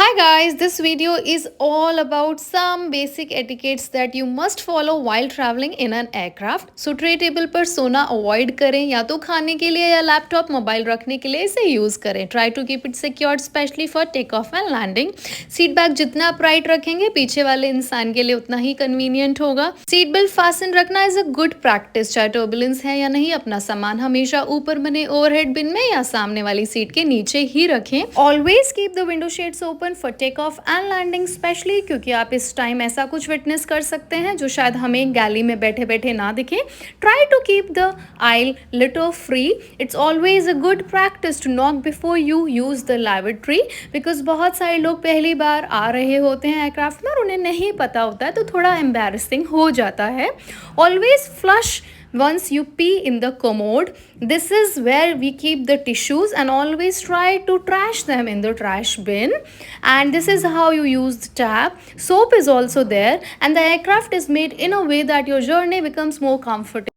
Hi guys, this video is all about some basic etiquettes that you must follow while traveling in an aircraft. So tray table पर सोना avoid करें, या तो खाने के लिए या लैपटॉप मोबाइल रखने के लिए इसे यूज़ करें. Try to keep it secured specially for take off and landing. Seat back जितना आप राइट रखेंगे पीछे वाले इंसान के लिए उतना ही कन्वीनियंट होगा. सीट बेल्ट फास्टन रखना इज अ गुड प्रैक्टिस. चाहे टर्बुलेंस है या नहीं, अपना सामान हमेशा ऊपर बने ओवरहेड बिन में या सामने वाली सीट के नीचे ही रखें. Always keep the window shades open for take off and landing specially, क्योंकि आप इस टाइम ऐसा कुछ विटनेस कर सकते हैं जो शायद हमें गैली में बैठे बैठे ना दिखे. Try to keep the aisle litter free. It's always a good practice to knock before you use the lavatory, because बहुत सारे लोग पहली बार आ रहे होते हैं एयरक्राफ्ट में और उन्हें नहीं पता होता है, तो थोड़ा एम्बैरसिंग हो जाता है. Always flush once you pee in the commode. This is where we keep the tissues, and always try to trash them in the trash bin. And this is how you use the tap. Soap is also there, and the aircraft is made in a way that your journey becomes more comfortable.